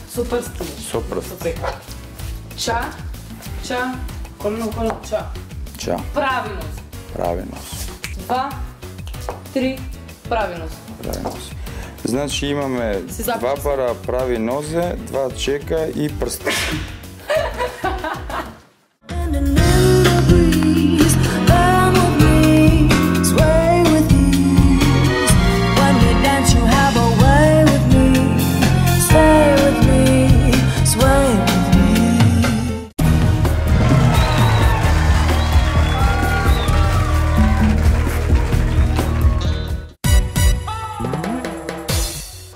Со прсти. Со прсти. Ча, ча, колено, ча. Ча. Прави нос. Прави нос. 2, 3, прави нос. Прави нос. Значи имаме два пара прави нозе, два чека и прсти.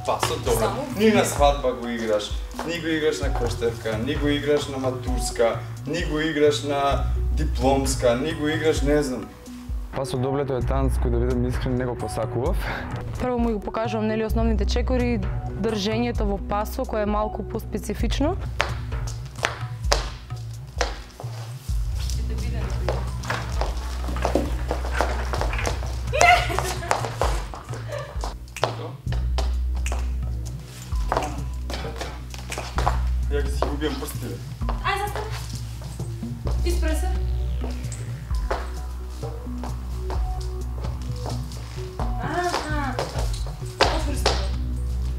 Пасо добро. Ни на свадба го играш, ни го играш на крштевка, ни го играш на матурска, ни го играш на дипломска, ни го играш не знам. Пасо доблето е танц кој да бидам искрен не го посакував. Прво му го покажувам нели основните чекори, држењето во пасо кое е малку поспецифично. Ја ги си губиам прстите. Ај, застани. Испре се.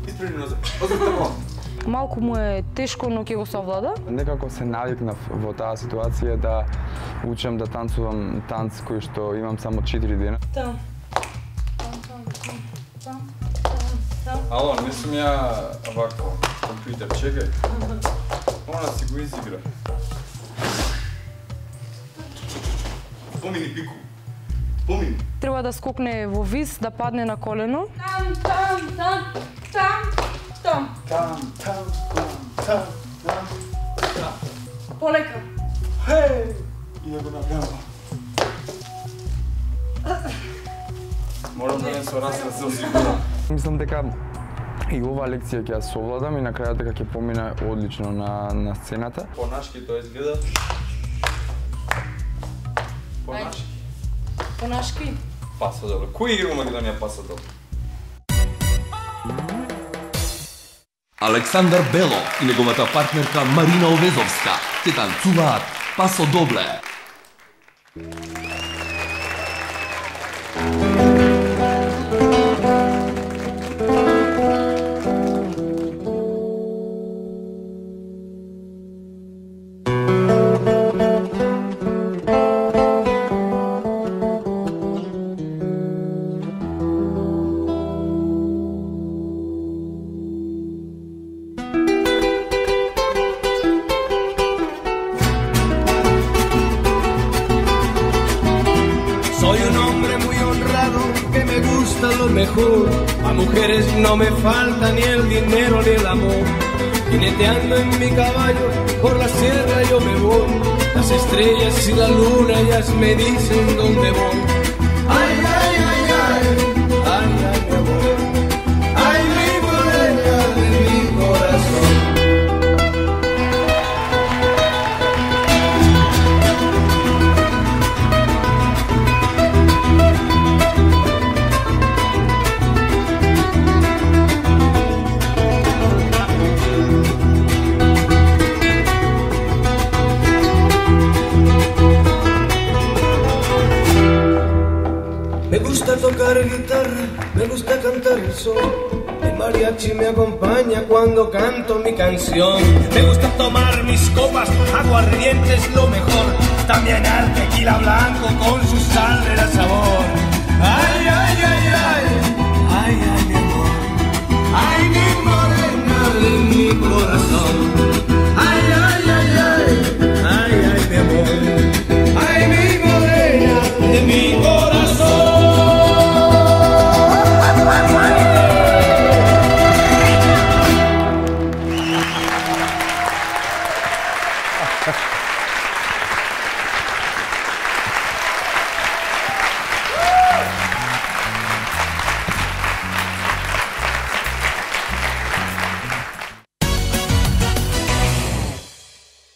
Испрени нозе. Озртаво. Малку му е тешко, но ќе го совлада. Некако се навикнав во таа ситуација да учам да танцувам танц кој што имам само 4 дена. Там. Ало, не сум ја овако компјутер, чекај. Она си го изигра. Помини, Пику. Помини. Треба да скокне во вис, да падне на колено. Там. Полека. Хеј! И ја го набјава. Морам да не се расна се осигурам. Мислам дека и оваа лекција ќе ја совладам и на крајот дека ќе помине одлично на сцената. Понашки тоа изгледа. Понашки. Понашки. Паса добро. Кој игра во Македонија паса добро? Александар Бело и неговата партнерка Марина Овезовска ќе танцуваат Пасо Добле. Soy un hombre muy honrado que me gusta lo mejor. A mujeres no me falta ni el dinero ni el amor. Jineteando en mi caballo por la sierra yo me voy. Las estrellas y la luna ellas me dicen dónde voy. Ay, ay, ay, ay, ay, ay, mi amor. Ay, mi morena de mi corazón. Me gusta tocar guitarra, me gusta cantar el sol. El mariachi me acompaña cuando canto mi canción. Me gusta tomar mis copas, aguardiente es lo mejor. También al tequila blanco con su sal de sabor. Ay,